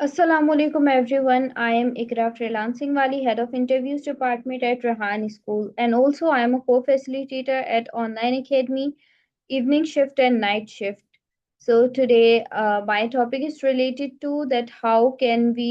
Assalamualaikum everyone. I am Ikra Freelancing Wali, Head of Interviews Department at Rahan School, and also I am a co-facilitator at Online Academy, Evening Shift and Night Shift. So today, my topic is related to that how can we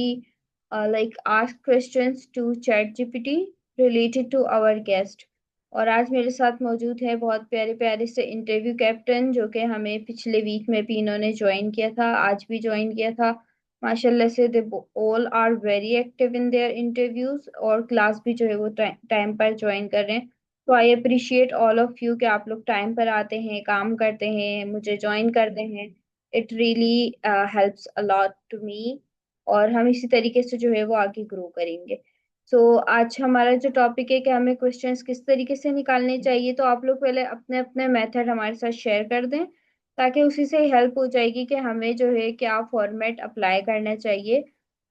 ask questions to ChatGPT related to our guest. और आज मेरे साथ मौजूद है बहुत प्यारे प्यारे से इंटरव्यू कैप्टन जो कि हमें पिछले वीक में भी इन्होंने ज्वाइन किया था, आज भी ज्वाइन किया था। माशाल्लाह से they all are very active in their interviews और क्लास भी जो है वो टाइम पर ज्वाइन कर रहे हैं। तो I appreciate all of you कि आप लोग टाइम पर आते हैं, काम करते हैं, मुझे ज्वाइन करते हैं। It really helps a lot to me और हम इसी तरीके से जो है वो आगे ग्रो करेंगे। सो आज हमारा जो टॉपिक है कि हमें क्वेश्चंस किस तरीके से निकालने चाहिए, तो आप लोग पहले अपने अपने मेथड हमारे साथ शेयर कर दें ताकि उसी से हेल्प हो जाएगी कि हमें जो है क्या फॉर्मेट अप्लाई करना चाहिए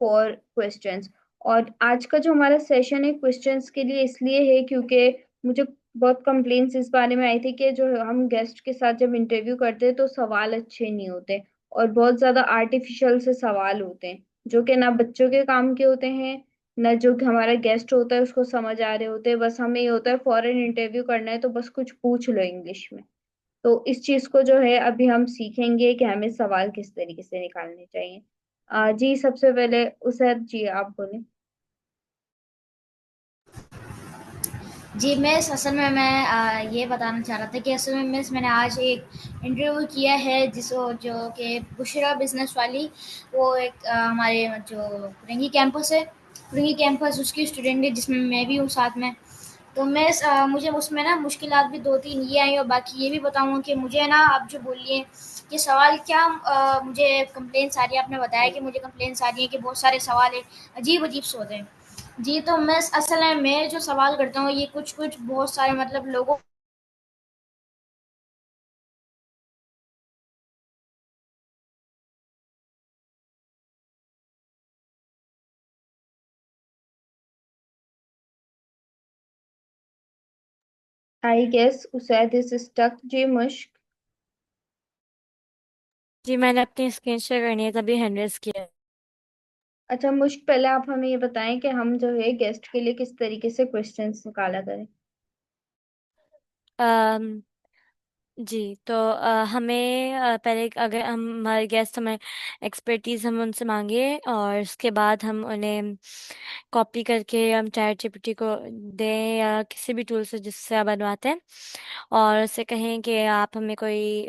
फॉर क्वेश्चंस। और आज का जो हमारा सेशन है क्वेश्चंस के लिए इसलिए है क्योंकि मुझे बहुत कंप्लेंट्स इस बारे में आई थी कि जो हम गेस्ट के साथ जब इंटरव्यू करते हैं तो सवाल अच्छे नहीं होते और बहुत ज्यादा आर्टिफिशियल से सवाल होते हैं जो कि ना बच्चों के काम के होते हैं ना जो कि हमारा गेस्ट होता है उसको समझ आ रहे होते हैं। बस हमें ये होता है फॉरेन इंटरव्यू करना है तो बस कुछ पूछ लो इंग्लिश में। तो इस चीज को जो है अभी हम सीखेंगे कि हमें सवाल किस तरीके से निकालने चाहिए। जी सबसे पहले उसैद जी आप बोले। जी मिस, असल में मैं ये बताना चाह रहा था कि असल में मिस मैंने आज एक इंटरव्यू किया है जिसको जो कि बुशरा बिजनेस वाली, वो एक हमारे जो फुरंगी कैंपस है, फुरंगी कैंपस उसकी स्टूडेंट है जिसमें मैं भी हूँ साथ में। तो मिस मुझे उसमें ना मुश्किलात भी दो तीन ये आई और बाकी ये भी बताऊँगा कि मुझे ना आप जो बोलिए कि सवाल क्या मुझे कंप्लेंट्स आ रही है। आपने बताया कि मुझे कंप्लेंट्स आ रही है कि बहुत सारे सवाल है अजीब अजीब से होते हैं। जी, तो मैं असल में मैं जो सवाल करता हूँ ये कुछ-कुछ बहुत सारे मतलब लोगों I guess Usaid is stuck जी मुश्क। जी, मैंने अपनी स्क्रीन शेयर करनी है तभी हैंड रेज़ किया है। अच्छा मुश्क, पहले आप हमें ये बताएं कि हम जो है गेस्ट के लिए किस तरीके से क्वेश्चंस निकाला करें। अम, जी, तो हमें पहले अगर हम हमारे गेस्ट हमें एक्सपर्टीज़ हम उनसे माँगे और उसके बाद हम उन्हें कॉपी करके हम चैटजीपीटी को दें या किसी भी टूल से जिससे आप बनवाते हैं और उससे कहें कि आप हमें कोई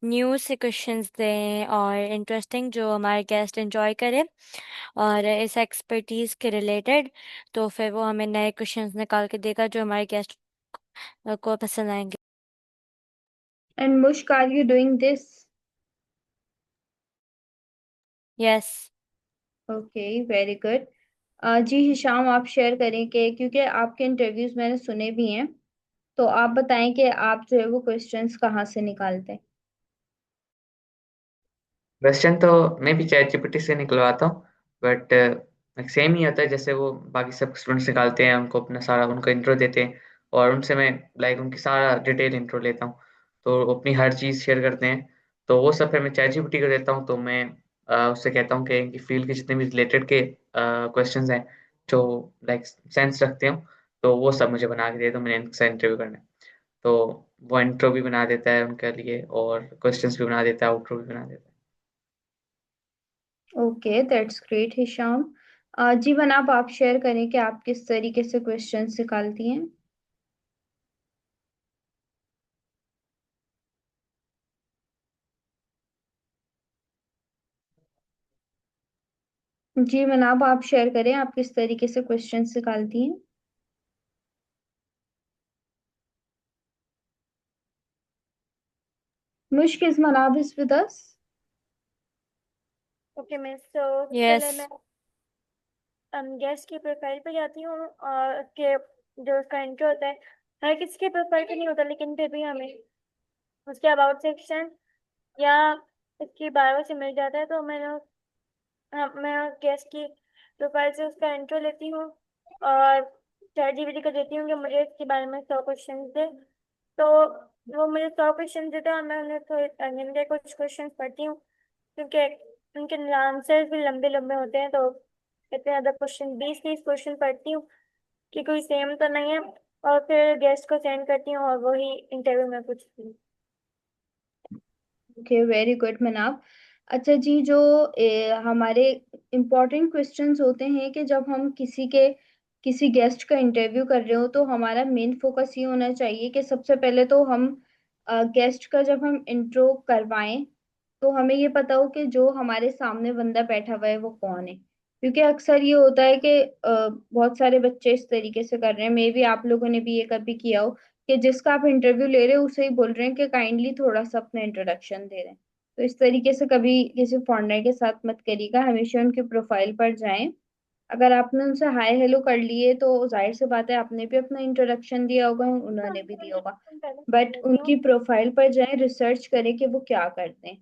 न्यूज़ से क्वेश्चंस दें और इंटरेस्टिंग जो हमारे गेस्ट एंजॉय करें और इस एक्सपर्टीज़ के रिलेटेड। तो फिर वो हमें नए क्वेश्चंस निकाल के देगा जो हमारे गेस्ट को पसंद आएँगे। And Mushk are you doing this? Yes. Okay, very good. जी हिशाम आप शेयर करें कि क्योंकि आपके इंटरव्यूज मैंने सुने भी हैं, तो आप बताएं कि आप जो है वो क्वेश्चंस कहाँ से निकालते हैं। क्वेश्चन तो मैं भी चैट जीपीटी से निकलवाता हूँ, बट सेम ही होता है जैसे वो बाकी सब स्टूडेंट्स निकालते हैं। उनको अपना सारा उनका इंट्रो देते हैं और उनसे मैं उनकी सारा डिटेल इंट्रो लेता हूँ। तो वो अपनी हर चीज़ शेयर करते हैं, तो वो सब फिर मैं चैट जीपीटी को देता हूँ। तो मैं उससे कहता हूँ कि इनकी फील्ड के जितने भी रिलेटेड के क्वेश्चंस हैं जो सेंस रखते हो, तो वो सब मुझे बना के दे दो, मैंने इनसे इंटरव्यू करना है। तो वो इंट्रो भी बना देता है उनके लिए और क्वेश्चंस भी बना देता है, आउटरो भी बना देता है। Okay that's great Hisham. जीवन आप शेयर करें कि आप किस तरीके से क्वेश्चंस निकालती हैं। जी मनाब आप शेयर करें आप किस तरीके से क्वेश्चंस निकालती हैं। Mushk is Manab is with us. Okay miss, तो सबसे यस। पहले मैं गेस्ट की प्रोफाइल पे जाती हूँ और उसके जो उसका इंट्रो होता है, हर किसी के प्रोफाइल पे नहीं होता लेकिन फिर भी हमें उसके अबाउट सेक्शन या उसकी बायो से मिल जाता है। तो मैं गेस्ट की प्रोफाइल से उसका इंट्रो लेती हूँ और चैट जीपीटी को देती हूँ कि मुझे इसके बारे में 100 क्वेश्चन दे। तो वो मुझे 100 क्वेश्चन देता है और मैं उन्हें थोड़े गिन के कुछ क्वेश्चन पढ़ती हूँ क्योंकि उनके आंसर्स भी लंबे लंबे होते हैं, तो इतने ज़्यादा क्वेश्चन 20-30 क्वेश्चन पढ़ती हूँ कि कोई सेम तो नहीं है, और फिर गेस्ट को सेंड करती हूँ और वही इंटरव्यू में पूछती हूँ। Okay, very good Manab. अच्छा जी, जो हमारे इम्पोर्टेंट क्वेश्चंस होते हैं कि जब हम किसी गेस्ट का इंटरव्यू कर रहे हो तो हमारा मेन फोकस ये होना चाहिए कि सबसे पहले तो हम गेस्ट का जब हम इंट्रो करवाएं तो हमें ये पता हो कि जो हमारे सामने बंदा बैठा हुआ है वो कौन है। क्योंकि अक्सर ये होता है कि बहुत सारे बच्चे इस तरीके से कर रहे हैं, मे बी आप लोगों ने भी ये कभी किया हो कि जिसका आप इंटरव्यू ले रहे हो उसे ही बोल रहे हैं कि काइंडली थोड़ा सा अपना इंट्रोडक्शन दे रहे हैं। तो इस तरीके से कभी किसी फॉरेनर के साथ मत करिएगा, हमेशा उनके प्रोफाइल पर जाएं। अगर आपने उनसे हाय हेलो कर लिए तो जाहिर सी बात है आपने भी अपना इंट्रोडक्शन दिया होगा, हाँ, उन्होंने भी मैं दिया होगा। पहले कर बट लेती हूँ। उनकी प्रोफाइल पर जाएं, रिसर्च करें कि वो क्या करते हैं।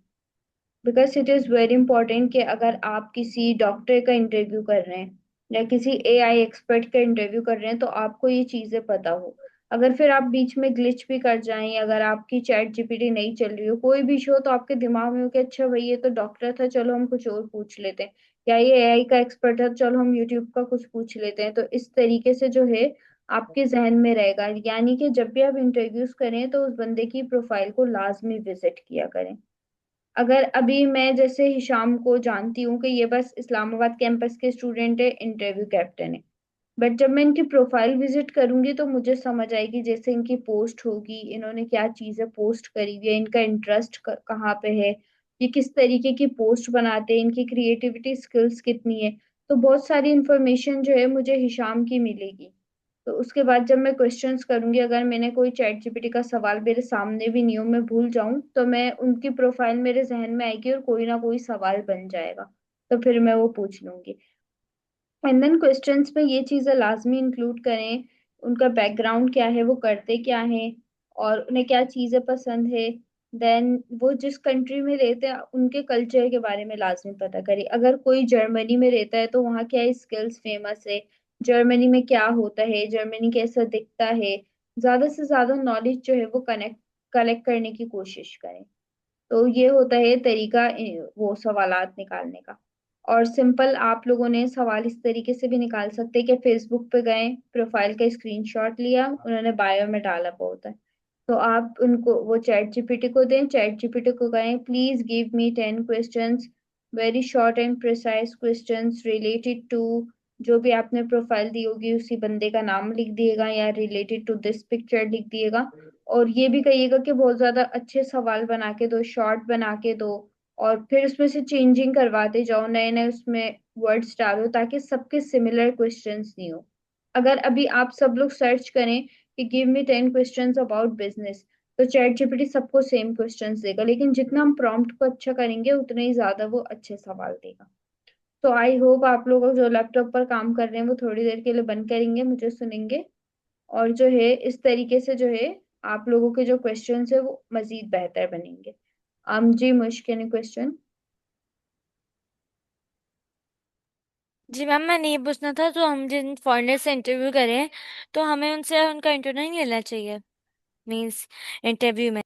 Because it is very important कि अगर आप किसी डॉक्टर का इंटरव्यू कर रहे हैं या किसी एआई एक्सपर्ट का इंटरव्यू कर रहे हैं तो आपको ये चीज़ें पता हो। अगर फिर आप बीच में ग्लिच भी कर जाएं, अगर आपकी चैट जीपीटी नहीं चल रही हो, कोई भी इशू हो, तो आपके दिमाग में हो कि अच्छा भाई ये तो डॉक्टर था, चलो हम कुछ और पूछ लेते हैं, या ये एआई का एक्सपर्ट था, चलो हम यूट्यूब का कुछ पूछ लेते हैं। तो इस तरीके से जो है आपके जहन में रहेगा। यानी कि जब भी आप इंटरव्यूज करें तो उस बंदे की प्रोफाइल को लाजमी विजिट किया करें। अगर अभी मैं जैसे हिशाम को जानती हूँ कि ये बस इस्लामाबाद कैंपस के स्टूडेंट है, इंटरव्यू कैप्टन है, बट जब मैं इनकी प्रोफाइल विजिट करूंगी तो मुझे समझ आएगी जैसे इनकी पोस्ट होगी, इन्होंने क्या चीजें पोस्ट करी हुई है, इनका इंटरेस्ट कहाँ पे है, ये किस तरीके की पोस्ट बनाते हैं, इनकी क्रिएटिविटी स्किल्स कितनी है। तो बहुत सारी इंफॉर्मेशन जो है मुझे हिशाम की मिलेगी। तो उसके बाद जब मैं क्वेश्चंस करूंगी, अगर मैंने कोई चैट जीपीटी का सवाल मेरे सामने भी नहीं हो, मैं भूल जाऊं, तो मैं उनकी प्रोफाइल मेरे जहन में आएगी और कोई ना कोई सवाल बन जाएगा, तो फिर मैं वो पूछ लूंगी। एंड देन क्वेश्चंस में ये चीजें लाजमी इंक्लूड करें, उनका बैकग्राउंड क्या है, वो करते क्या है, और उन्हें क्या चीजें पसंद है। देन वो जिस कंट्री में रहते हैं उनके कल्चर के बारे में लाजमी पता करें। अगर कोई जर्मनी में रहता है तो वहाँ क्या स्किल्स फेमस है, जर्मनी में क्या होता है, जर्मनी कैसा दिखता है, ज्यादा से ज्यादा नॉलेज जो है वो कलेक्ट करने की कोशिश करें। तो ये होता है तरीका वो सवालात निकालने का। और सिंपल आप लोगों ने सवाल इस तरीके से भी निकाल सकते हैं कि फेसबुक पे गए, प्रोफाइल का स्क्रीनशॉट लिया, उन्होंने बायो में डाला हुआ होता है, तो आप उनको वो चैट जीपीटी को दें, चैट जीपीटी को कहें please give me 10 questions, very short and precise questions related to जो भी आपने प्रोफाइल दी होगी उसी बंदे का नाम लिख दिएगा या रिलेटेड टू दिस पिक्चर लिख दिएगा। और ये भी कहिएगा कि बहुत ज्यादा अच्छे सवाल बना के दो, शॉर्ट बना के दो, और फिर उसमें से चेंजिंग करवाते जाओ, नए नए उसमें वर्ड्स डालो ताकि सबके सिमिलर क्वेश्चंस नहीं हो। अगर अभी आप सब लोग सर्च करें कि give me 10 questions about business, तो चैट जीपीटी सबको सेम क्वेश्चंस देगा, लेकिन जितना हम प्रॉम्प्ट को अच्छा करेंगे उतने ही ज्यादा वो अच्छे सवाल देगा। तो आई होप आप लोग जो लैपटॉप पर काम कर रहे हैं वो थोड़ी देर के लिए बंद करेंगे, मुझे सुनेंगे, और जो है इस तरीके से जो है आप लोगों के जो क्वेश्चंस है वो मजीद बेहतर बनेंगे। जी मुश्किल क्वेश्चन। जी मैम, मैंने ये पूछना था, तो हम जिन फॉरेनर से इंटरव्यू करें तो हमें उनसे उनका इंटरव्यू नहीं लेना चाहिए, मीन्स इंटरव्यू में?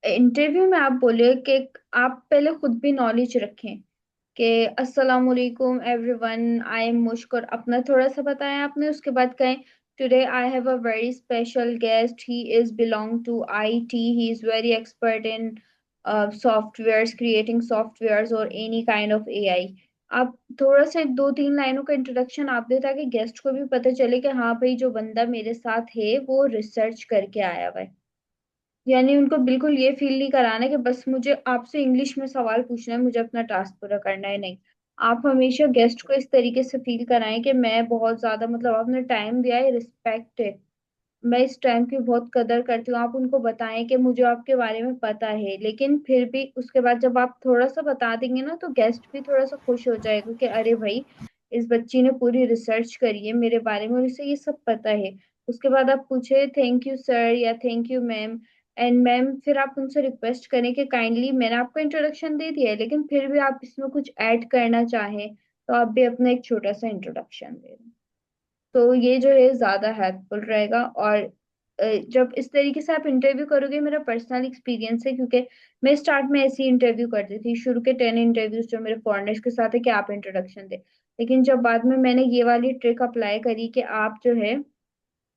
इंटरव्यू में आप बोले कि आप पहले खुद भी नॉलेज रखें कि अस्सलाम वालेकुम एवरीवन, आई एम मुश्क, और अपना थोड़ा सा बताया आपने, उसके बाद कहें today I have a very special guest, he is belong to IT, he is very expert in softwares, creating softwares और एनी काइंड ऑफ एआई। आप थोड़ा सा 2-3 लाइनों का इंट्रोडक्शन आप दे ताकि गेस्ट को भी पता चले कि हाँ भाई जो बंदा मेरे साथ है वो रिसर्च करके आया हुआ है। यानी उनको बिल्कुल ये फील नहीं कराना कि बस मुझे आपसे इंग्लिश में सवाल पूछना है, मुझे अपना टास्क पूरा करना है, नहीं। आप हमेशा गेस्ट को इस तरीके से फील कराएं कि मैं बहुत ज्यादा मतलब आपने टाइम दिया है, रिस्पेक्ट है, मैं इस टाइम की बहुत कदर करती हूँ। आप उनको बताएं कि मुझे आपके बारे में पता है, लेकिन फिर भी उसके बाद जब आप थोड़ा सा बता देंगे ना तो गेस्ट भी थोड़ा सा खुश हो जाएगा कि अरे भाई इस बच्ची ने पूरी रिसर्च करी है मेरे बारे में और इसे ये सब पता है। उसके बाद आप पूछे थैंक यू सर या thank you ma'am, and ma'am फिर आप उनसे रिक्वेस्ट करें कि काइंडली मैंने आपको इंट्रोडक्शन दे दिया है लेकिन फिर भी आप इसमें कुछ ऐड करना चाहें तो आप भी अपना एक छोटा सा इंट्रोडक्शन दे दें। तो ये जो है ज्यादा हेल्पफुल रहेगा। और जब इस तरीके से आप इंटरव्यू करोगे, मेरा पर्सनल एक्सपीरियंस है, क्योंकि मैं स्टार्ट में ऐसी इंटरव्यू करती थी, शुरू के 10 इंटरव्यूज जो मेरे फॉरेनर्स के साथ है कि आप इंट्रोडक्शन दे। लेकिन जब बाद में मैंने ये वाली ट्रिक अप्लाई करी कि आप जो है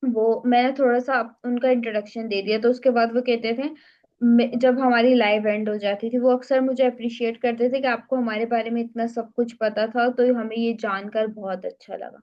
वो, मैंने थोड़ा सा उनका इंट्रोडक्शन दे दिया, तो उसके बाद वो कहते थे, जब हमारी लाइव एंड हो जाती थी, वो अक्सर मुझे अप्रिशिएट करते थे कि आपको हमारे बारे में इतना सब कुछ पता था, तो हमें ये जानकर बहुत अच्छा लगा।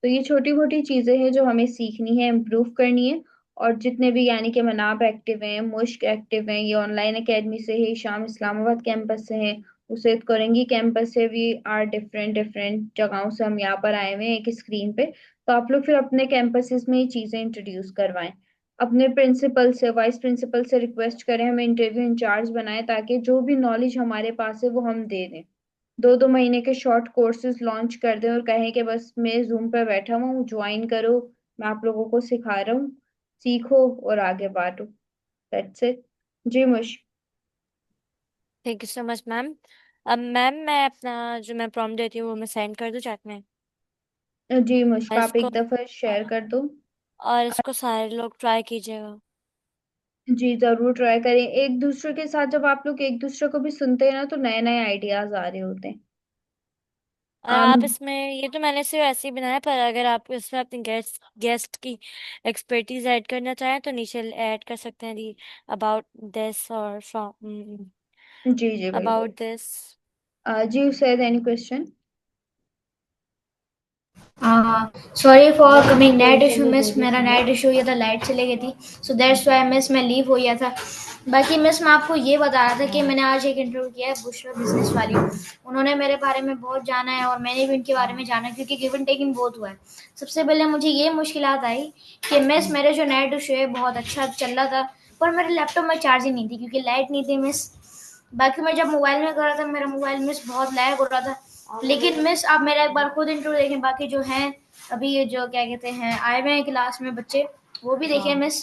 तो ये छोटी मोटी चीजें हैं जो हमें सीखनी है, इम्प्रूव करनी है। और जितने भी यानी कि मनाब एक्टिव हैं, मुश्क एक्टिव हैं, ये ऑनलाइन एकेडमी से है, शाम इस्लामाबाद कैंपस से है, उसैद कोरंगी कैंपस से भी, आर डिफरेंट डिफरेंट जगहों से हम यहाँ पर आए हुए हैं एक स्क्रीन पे। तो आप लोग फिर अपने कैंपसेस में ये चीजें इंट्रोड्यूस करवाएं, अपने प्रिंसिपल से, वाइस प्रिंसिपल से रिक्वेस्ट करें हमें इंटरव्यू इंचार्ज बनाए, ताकि जो भी नॉलेज हमारे पास है वो हम दे दें। 2-2 महीने के शॉर्ट कोर्सेज लॉन्च कर दें और कहें कि बस मैं जूम पे बैठा हुआ हूँ, ज्वाइन करो, मैं आप लोगों को सिखा रहा हूँ, सीखो और आगे बांटो। That's it. जी Mushk. Thank you so much ma'am. अब मैम मैं अपना जो मैं प्रॉम्प्ट देती हूँ वो मैं सेंड कर दूँ चैट में। जी मुश्क, और आप इसको एक दफा शेयर कर दो। और इसको सारे लोग ट्राई कीजिएगा। जी जरूर ट्राई करें, एक दूसरे के साथ जब आप लोग एक दूसरे को भी सुनते हैं ना, तो नए नए आइडियाज आ रहे होते हैं। और आप इसमें, ये तो मैंने सिर्फ ऐसे ही बनाया, पर अगर आप इसमें अपनी गेस्ट की एक्सपर्टीज ऐड करना चाहें तो नीचे ऐड कर सकते हैं दी अबाउट दिस और फ्रॉम जी जी बिल्कुल। About this. जी Saeed, any question? Sorry for coming, net issue miss, मेरा नेट इशू ये था, लाइट चली गई थी, सो दैट्स व्हाई मिस मैं लीव हो गया था। बाकी मिस मैं आपको ये बता रहा था कि मैंने आज एक इंटरव्यू किया है बुशरा बिजनेस वाली, उन्होंने मेरे बारे में बहुत जाना है और मैंने भी उनके बारे में जाना, क्योंकि गिव एंड टेकिंग बहुत हुआ है। सबसे पहले मुझे ये मुश्किलात आई कि मिस मेरे जो नेट इशू है बहुत अच्छा चल रहा था, पर मेरे लैपटॉप में चार्जिंग नहीं थी क्योंकि लाइट नहीं थी मिस। बाकी मैं जब मोबाइल में कर रहा था मेरा मोबाइल मिस बहुत लैग हो रहा था। लेकिन मिस आप मेरा एक बार खुद इंटरव्यू देखें, बाकी जो हैं अभी ये जो क्या कहते हैं आए हुए हैं क्लास में बच्चे, वो भी देखें मिस।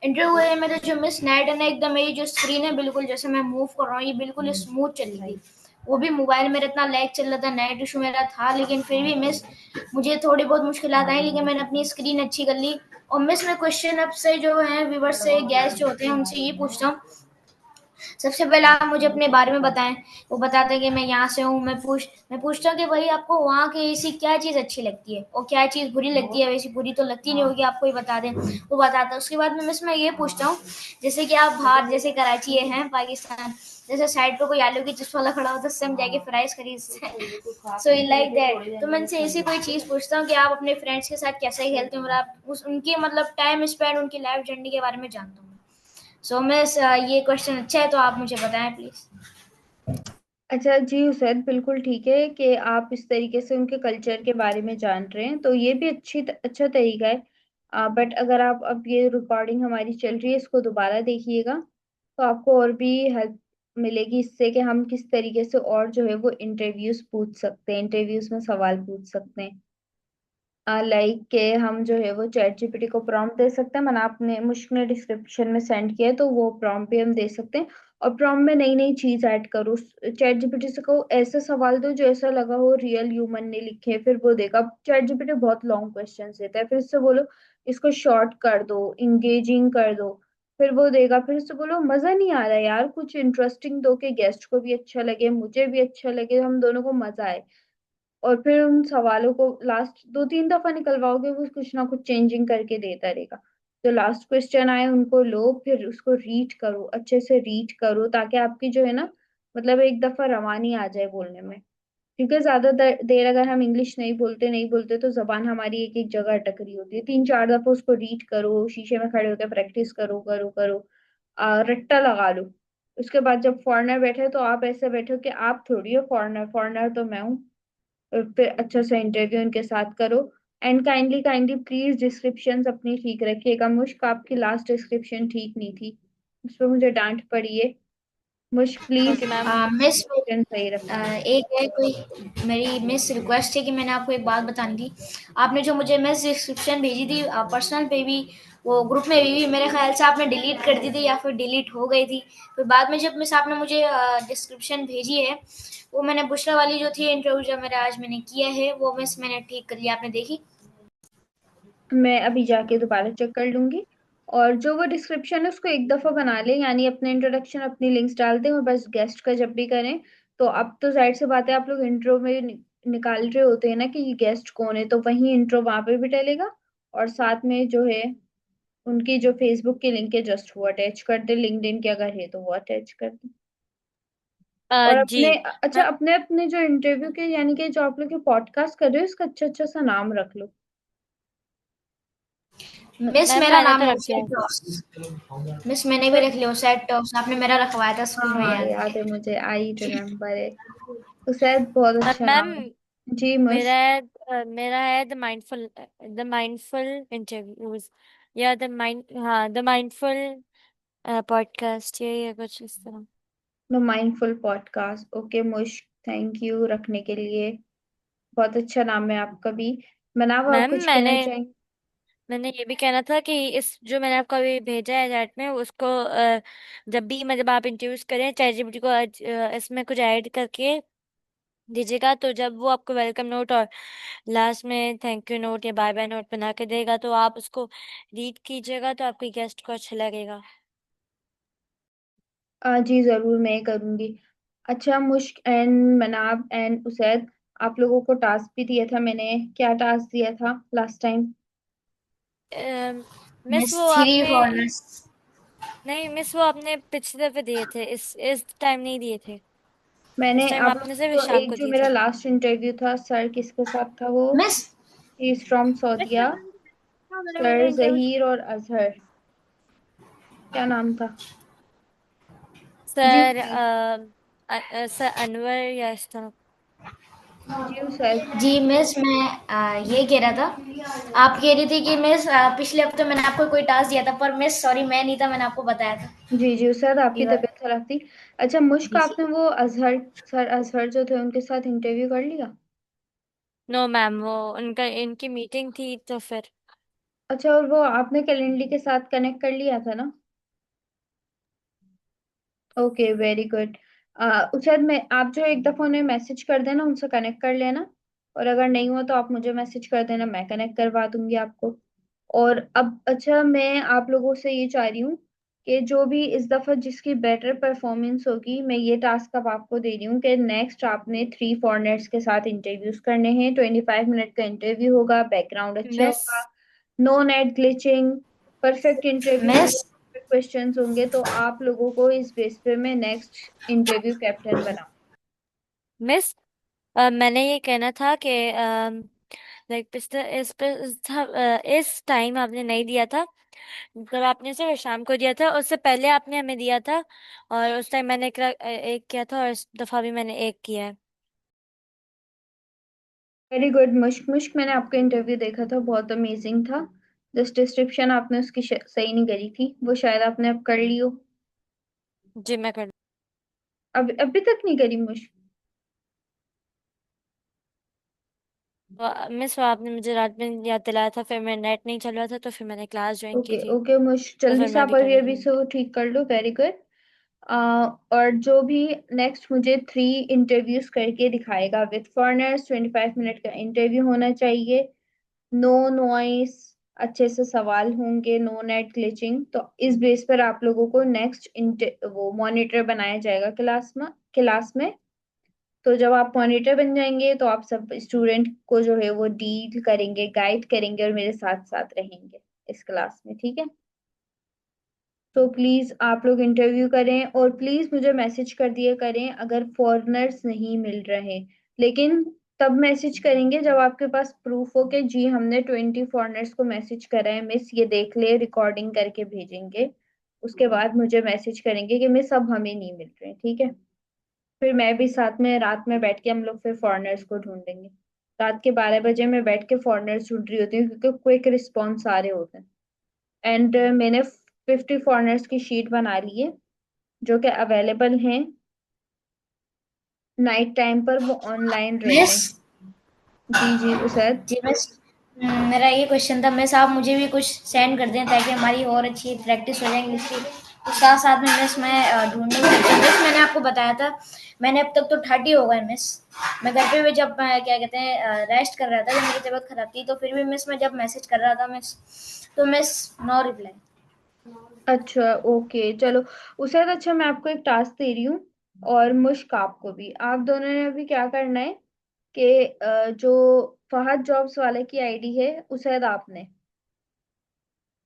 इंटरव्यू है मेरे जो मिस, नेट है ना एकदम, मेरी जो स्क्रीन है बिल्कुल जैसे मैं मूव कर रहा हूँ ये बिल्कुल स्मूथ चली गई। वो भी मोबाइल मेरा इतना लैग चल रहा था, नेट इशू मेरा था, लेकिन फिर भी मिस मुझे थोड़ी बहुत मुश्किलात आई, लेकिन मैंने अपनी स्क्रीन अच्छी कर ली। और मिस मैं क्वेश्चन अब से जो है व्यूवर्स से, गेस्ट जो होते हैं उनसे ये पूछता हूँ, सबसे पहले आप मुझे अपने बारे में बताएं। वो बताते हैं कि मैं यहाँ से हूँ, मैं पूछता हूँ कि भाई आपको वहाँ की ऐसी क्या चीज़ अच्छी लगती है और क्या चीज़ बुरी लगती है, वैसी बुरी तो लगती नहीं होगी आपको, ही बता दें। वो बताता है। उसके बाद में मिस मैं ये पूछता हूँ, जैसे कि आप बाहर जैसे कराची हैं पाकिस्तान, जैसे साइड पे कोई आलू की चिप्स वाला खड़ा होता है, उससे हम जाके फ्राइज खरीद सो यू लाइक दैट। तो मैं इनसे ऐसी कोई चीज़ पूछता हूँ कि आप अपने फ्रेंड्स के साथ कैसे खेलते हो, और आप उनकी मतलब टाइम स्पेंड, उनकी लाइफ जर्नी के बारे में जानता हूँ। सो मिस ये क्वेश्चन अच्छा है तो आप मुझे बताएं प्लीज। अच्छा जी उसैद, बिल्कुल ठीक है कि आप इस तरीके से उनके कल्चर के बारे में जान रहे हैं, तो ये भी अच्छा तरीका है। बट अगर आप, अब ये रिकॉर्डिंग हमारी चल रही है, इसको दोबारा देखिएगा, तो आपको और भी हेल्प मिलेगी इससे कि हम किस तरीके से और जो है वो इंटरव्यूज पूछ सकते हैं, इंटरव्यूज में सवाल पूछ सकते हैं। लाइक के हम जो है वो चैट जीपीटी को प्रॉम्प्ट दे सकते हैं, मैंने आपने मुश्क ने डिस्क्रिप्शन में सेंड किया है, तो वो प्रॉम्प्ट भी हम दे सकते हैं। और प्रॉम्प्ट में नई नई चीज ऐड करो, चैट जीपीटी से कहो ऐसे सवाल दो जो ऐसा लगा हो रियल ह्यूमन ने लिखे, फिर वो देगा। चैट जीपीटी बहुत लॉन्ग क्वेश्चन देता है, फिर उससे बोलो इसको शॉर्ट कर दो, इंगेजिंग कर दो, फिर वो देगा। फिर उससे बोलो मजा नहीं आ रहा यार, कुछ इंटरेस्टिंग दो कि गेस्ट को भी अच्छा लगे, मुझे भी अच्छा लगे, हम दोनों को मजा आए। और फिर उन सवालों को लास्ट 2-3 दफा निकलवाओगे, वो कुछ ना कुछ चेंजिंग करके देता रहेगा। जो लास्ट क्वेश्चन आए उनको लो, फिर उसको रीड करो, अच्छे से रीड करो, ताकि आपकी जो है ना, मतलब एक दफा रवानी आ जाए बोलने में। क्योंकि ज्यादा देर अगर हम इंग्लिश नहीं बोलते तो जबान हमारी एक एक जगह अटक रही होती है। 3-4 दफा उसको रीड करो, शीशे में खड़े होकर प्रैक्टिस करो करो करो, रट्टा लगा लो। उसके बाद जब फॉरेनर बैठे तो आप ऐसे बैठो कि आप थोड़ी हो फॉरेनर, फॉरेनर तो मैं हूँ। और फिर अच्छा सा इंटरव्यू उनके साथ करो। And kindly kindly please descriptions अपनी ठीक रखिएगा। मुश्क, आपकी लास्ट डिस्क्रिप्शन ठीक नहीं थी, उस पर मुझे डांट पड़ी है। मुश्क please okay ma'am. Miss description सही रखना। एक है कोई, मेरी मिस रिक्वेस्ट है कि मैंने आपको एक बात बतानी थी। आपने जो मुझे मिस डिस्क्रिप्शन भेजी थी पर्सनल पे भी, वो ग्रुप में भी मेरे ख्याल से आपने डिलीट कर दी थी या फिर डिलीट हो गई थी। फिर बाद में जब मिस आपने मुझे डिस्क्रिप्शन भेजी है, वो मैंने बुशरा वाली जो थी इंटरव्यू जो मेरा आज मैंने किया है, वो मिस मैंने ठीक कर लिया, आपने देखी? मैं अभी जाके दोबारा चेक कर लूंगी। और जो वो डिस्क्रिप्शन है उसको एक दफा बना लें, यानी अपने इंट्रोडक्शन अपनी लिंक्स डाल दें, और बस गेस्ट का जब भी करें तो अब तो जाहिर सी बात है आप लोग इंट्रो में निकाल रहे होते हैं ना कि ये गेस्ट कौन है, तो वही इंट्रो वहां पे भी डलेगा, और साथ में जो है उनकी जो फेसबुक की लिंक है जस्ट वो अटैच कर दे, लिंक्डइन की अगर है तो वो अटैच कर दे। और जी अपने अच्छा मैम। अपने अपने जो इंटरव्यू के यानी कि जो आप लोग के पॉडकास्ट कर रहे हो इसका अच्छा अच्छा सा नाम रख लो। मिस मैम मेरा मैंने नाम तो है रख दिया उसेट टॉस। मिस मैंने भी रख लिया उसेट टॉस, आपने मेरा रखवाया था हाँ स्कूल में, हाँ याद याद है। है मुझे, आई रिमेम्बर है। तो शायद बहुत अच्छा मैम नाम है। जी मेरा मुश्क। है मेरा है द माइंडफुल इंटरव्यूज, या द माइंडफुल पॉडकास्ट, ये कुछ इस तरह। द माइंडफुल पॉडकास्ट, ओके मुश्क, थैंक यू रखने के लिए। बहुत अच्छा नाम है आपका भी। मनाव आप मैम कुछ कहना मैंने चाहेंगे? मैंने ये भी कहना था कि इस जो मैंने आपको अभी भेजा है चैट में, उसको जब भी मतलब आप इंटरव्यूज करें चैट जीपीटी को इसमें कुछ ऐड करके दीजिएगा, तो जब वो आपको वेलकम नोट और लास्ट में थैंक यू नोट या बाय बाय नोट बना के देगा, तो आप उसको रीड कीजिएगा, तो आपके गेस्ट को अच्छा लगेगा। जी जरूर मैं करूंगी। अच्छा मुश्क एंड मनाब एंड उसैद, आप लोगों को टास्क भी दिया था मैंने, क्या टास्क दिया था लास्ट टाइम? मिस मिस वो थ्री आपने फॉरनर्स। नहीं मिस, वो आपने पिछले दफे दिए थे, इस टाइम नहीं दिए थे। मैंने इस टाइम आप आपने लोगों सिर्फ को शाम एक को जो दिए मेरा थे। लास्ट इंटरव्यू था सर किसके साथ था वो? Miss is from Saudia. Sir Zaheer और अजहर, क्या नाम था? जी सर प्लीज। सर अनवर या इस तरह। जी उसैद। जी मिस, मैं ये कह रहा था, आप कह रही थी कि मिस पिछले हफ्ते मैंने आपको कोई टास्क दिया था, पर मिस सॉरी मैं नहीं था, मैंने आपको बताया था। जी जी उसैद आपकी जी तबीयत खराब थी। अच्छा मुश्क, जी। आपने वो अजहर सर अजहर जो थे उनके साथ इंटरव्यू कर लिया? नो मैम, वो उनका इनकी मीटिंग थी तो फिर। अच्छा, और वो आपने कैलेंडर के साथ कनेक्ट कर लिया था ना? Okay very good. उसके में आप जो एक दफा उन्हें मैसेज कर देना, उनसे कनेक्ट कर लेना, और अगर नहीं हुआ तो आप मुझे मैसेज कर देना, मैं कनेक्ट करवा दूंगी आपको। और अब अच्छा मैं आप लोगों से ये चाह रही हूँ कि जो भी इस दफा जिसकी बेटर परफॉर्मेंस होगी, मैं ये टास्क अब आपको दे रही हूँ कि नेक्स्ट आपने 3 फॉरेनर्स के साथ इंटरव्यूज करने हैं। 25 मिनट का इंटरव्यू होगा, बैकग्राउंड अच्छा मिस होगा, no net glitching, perfect interview miss होगा, क्वेश्चंस होंगे, तो आप लोगों को इस बेस पे मैं नेक्स्ट इंटरव्यू कैप्टन बनाऊं। मिस मैंने ये कहना था कि लाइक पिछले इस टाइम आपने नहीं दिया था, जब आपने सिर्फ शाम को दिया था, उससे पहले आपने हमें दिया था, और उस टाइम मैंने एक किया था, और इस दफा भी मैंने एक किया है। वेरी गुड मुश्क। मुश्क मैंने आपका इंटरव्यू देखा था, बहुत अमेजिंग था। जस्ट डिस्क्रिप्शन आपने उसकी सही नहीं करी थी, वो शायद आपने अब कर ली हो। जी मैं कर। अब अभी तक नहीं करी मुश्क? मिस वो आपने मुझे रात में याद दिलाया था, फिर मेरा नेट नहीं चल रहा था, तो फिर मैंने क्लास ज्वाइन की ओके थी, ओके मुश्क, तो जल्दी फिर से मैं आप अभी कर अभी रही अभी हूँ। से वो ठीक कर लो, वेरी गुड। और जो भी नेक्स्ट मुझे 3 इंटरव्यूज करके दिखाएगा विद फॉरनर्स, 25 मिनट का इंटरव्यू होना चाहिए, नो नॉइस, अच्छे से सवाल होंगे, नो नेट ग्लिचिंग, तो इस बेस पर आप लोगों को नेक्स्ट वो मॉनिटर बनाया जाएगा क्लास में। तो जब आप मॉनिटर बन जाएंगे तो आप सब स्टूडेंट को जो है वो डील करेंगे, गाइड करेंगे, और मेरे साथ साथ रहेंगे इस क्लास में, ठीक है? तो प्लीज आप लोग इंटरव्यू करें, और प्लीज मुझे मैसेज कर दिया करें अगर फॉरेनर्स नहीं मिल रहे, लेकिन तब मैसेज करेंगे जब आपके पास प्रूफ हो कि जी हमने 20 फॉरेनर्स को मैसेज करा है, मिस ये देख ले, रिकॉर्डिंग करके भेजेंगे। उसके बाद मुझे मैसेज करेंगे कि मिस अब हमें नहीं मिल रहे, ठीक है? फिर मैं भी साथ में रात में बैठ के हम लोग फिर फॉरेनर्स को ढूंढेंगे। रात के 12 बजे मैं बैठ के फॉरेनर्स ढूंढ रही होती हूँ क्योंकि क्विक रिस्पॉन्स आ रहे होते हैं। एंड मैंने 50 फॉरेनर्स की शीट बना ली है जो कि अवेलेबल हैं, नाइट टाइम पर वो ऑनलाइन रहते मिस हैं। जी जी उसैद। जी मिस, मेरा ये क्वेश्चन था मिस, आप मुझे भी कुछ सेंड कर दें ताकि हमारी और अच्छी प्रैक्टिस हो जाएगी इसकी। तो साथ साथ में मिस मैं ढूंढने में लगी। मिस मैंने आपको बताया था, मैंने अब तक तो 30 हो गए मिस। मैं घर पे भी जब क्या कहते हैं रेस्ट कर रहा था, जब मेरी तबीयत खराब थी, तो फिर भी मिस मैं जब मैसेज कर रहा था मिस, तो मिस नो रिप्लाई। अच्छा, ओके, चलो। उससे तो अच्छा मैं आपको एक टास्क दे रही हूँ, और मुश्क आपको भी। आप दोनों ने अभी क्या करना है कि जो फहद जॉब्स वाले की आईडी है, उसैद आपने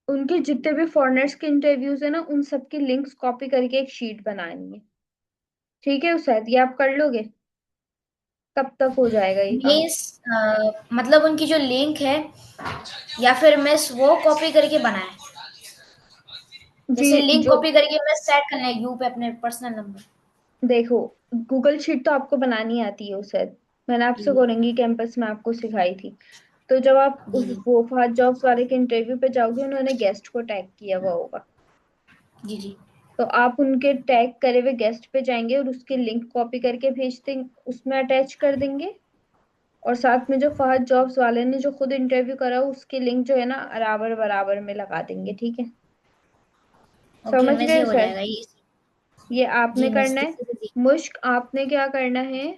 उनके जितने भी फॉरेनर्स के इंटरव्यूज है ना, उन सबकी लिंक्स कॉपी करके एक शीट बनानी है। ठीक है उसैद, ये आप कर लोगे? कब तक हो जाएगा ये काम? मीन्स मतलब उनकी जो लिंक है या फिर मिस वो कॉपी करके बनाए, जी, जैसे लिंक जो कॉपी करके मिस सेट करना है यू पे अपने पर्सनल नंबर। देखो, गूगल शीट तो आपको बनानी आती है उसैद, मैंने आपसे जी कोरेंगी कैंपस में आपको सिखाई थी। तो जब आप जी उस वो फहद जॉब्स वाले के इंटरव्यू पे जाओगे, उन्होंने गेस्ट को टैग किया हुआ होगा। जी जी। तो आप उनके टैग करे हुए गेस्ट पे जाएंगे और उसकी लिंक कॉपी करके भेज देंगे, उसमें अटैच कर देंगे। और साथ में जो फहद जॉब्स वाले ने जो खुद इंटरव्यू करा, उसकी लिंक जो है ना, बराबर बराबर में लगा देंगे। ठीक है, ओके समझ मिस, गए ये हो सर? जाएगा ये। ये आपने जी मिस, करना है। दिक्कत है। मुश्क आपने क्या करना है?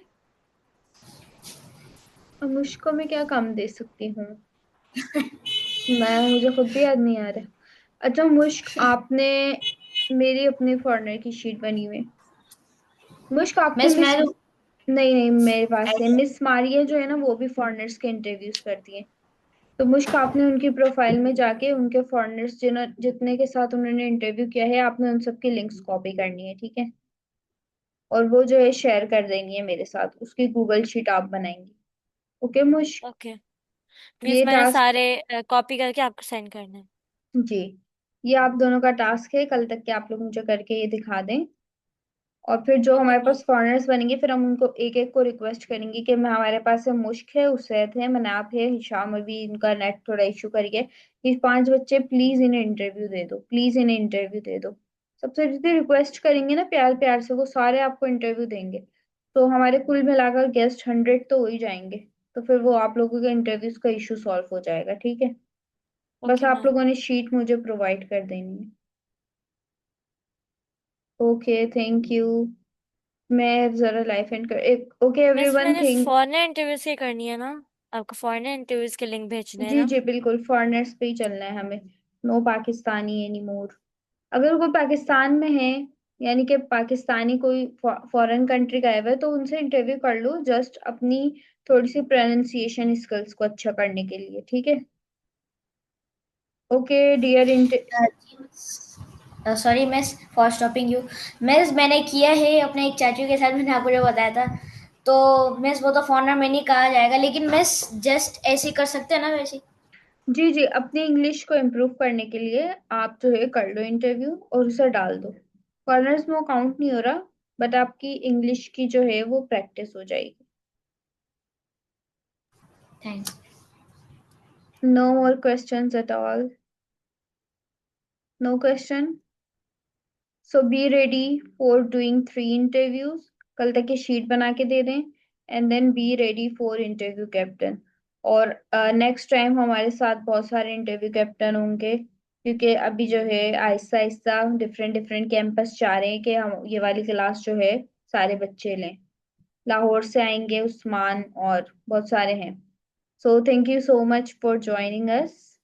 अब मुश्क को मैं क्या काम दे सकती हूँ? मुझे खुद भी याद नहीं आ रहा। अच्छा मुश्क, आपने मेरी अपनी फॉरेनर की शीट बनी हुई है। मुश्क आपने मिस मिस, मैं तो नहीं नहीं, मेरे पास है। ऐसे- मिस मारिया जो है ना, वो भी फॉरेनर्स के इंटरव्यूज करती है। तो मुश्क, आपने उनकी प्रोफाइल में जाके उनके फॉरेनर्स जितने के साथ उन्होंने इंटरव्यू किया है, आपने उन सबकी लिंक्स कॉपी करनी है। ठीक है, और वो जो है शेयर कर देनी है मेरे साथ, उसकी गूगल शीट आप बनाएंगी। ओके मुश्क, ओके मीन्स ये मैंने टास्क, सारे कॉपी करके आपको सेंड करना है। जी, ये आप दोनों का टास्क है। कल तक के आप लोग मुझे करके ये दिखा दें। और फिर जो ओके हमारे मैम। पास फॉरेनर्स बनेंगे, फिर हम उनको एक एक को रिक्वेस्ट करेंगे कि मैं, हमारे पास है मुश्क है, उसैद है, मनाफ है, हिशाम, अभी इनका नेट थोड़ा इशू करके, ये 5 बच्चे प्लीज इन्हें इंटरव्यू दे दो, प्लीज इन्हें इंटरव्यू दे दो। सबसे जितनी रिक्वेस्ट करेंगे ना प्यार प्यार से, वो सारे आपको इंटरव्यू देंगे। तो हमारे कुल मिलाकर गेस्ट 100 तो हो ही जाएंगे। तो फिर वो आप लोगों के इंटरव्यूज का इशू सॉल्व हो जाएगा। ठीक है, बस ओके आप मैम। लोगों ने शीट मुझे प्रोवाइड कर देनी है। Okay, thank you. मैं जरा लाइफ एंड कर एक, ओके मिस एवरीवन मैंने थिंक। फॉरेनर इंटरव्यूज की करनी है ना? आपको फॉरेनर इंटरव्यूज के लिंक भेजने हैं जी ना? जी बिल्कुल, फॉरेनर्स पे ही चलना है हमें। No Pakistani any more. अगर कोई पाकिस्तान में है, यानी कि पाकिस्तानी कोई फॉरेन कंट्री का है, तो उनसे इंटरव्यू कर लो, जस्ट अपनी थोड़ी सी प्रोनाउंसिएशन स्किल्स को अच्छा करने के लिए। ठीक है, okay dear inter. Sorry miss for stopping you. Miss मैंने किया है अपने एक चाचू के साथ, मैंने आपको जो बताया था। तो मिस वो तो फॉरनर में नहीं कहा जाएगा, लेकिन मिस जस्ट ऐसे ही कर सकते हैं ना वैसे। जी जी, अपनी इंग्लिश को इम्प्रूव करने के लिए आप जो है कर लो इंटरव्यू और उसे डाल दो। फॉरेनर्स में वो काउंट नहीं हो रहा, बट आपकी इंग्लिश की जो है वो प्रैक्टिस हो जाएगी। Thanks. No more questions at all? No question? So be ready for doing 3 interviews. कल तक ये शीट बना के दे दें, and then be ready for interview captain. और नेक्स्ट टाइम हमारे साथ बहुत सारे इंटरव्यू कैप्टन होंगे, क्योंकि अभी जो है Aahista Aahista different different campus चाह रहे हैं कि हम ये वाली क्लास जो है सारे बच्चे लें। लाहौर से आएंगे उस्मान, और बहुत सारे हैं। So thank you so much for joining अस।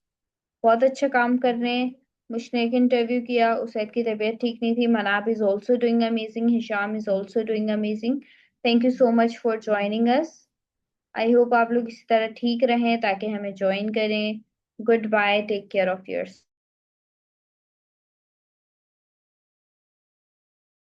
बहुत अच्छा काम कर रहे हैं। मुझने एक इंटरव्यू किया, उसैद की तबीयत ठीक नहीं थी। Manab is also doing amazing, Hisham is also doing amazing. Thank you so much for joining us. I hope आप लोग इसी तरह ठीक रहें ताकि हमें ज्वाइन करें। Good bye, take care of yours.